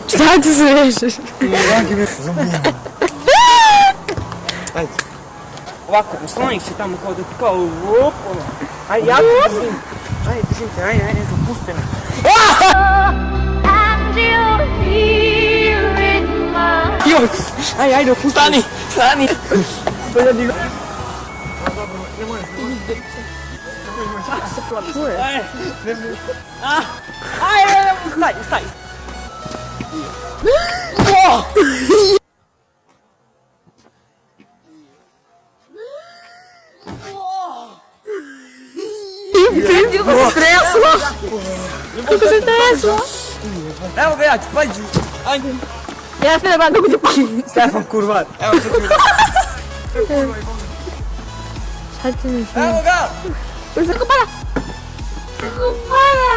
Что ты слышишь? Ovako, usloniš se tamo kao da ti kao lopono. Aj, ja ti držim. Aj, držim te, aj, pusti me. Joj, ajde, pusti. Stani. Pojedi. Ajde, staj. Kako se treslo? Evo ga ja ću, pađi. Ajde. Ja se ne znam kako ću pati. Stefan kurvar. Evo ću ti. Šta ti mi se? Evo ga. Kako para? Kako para?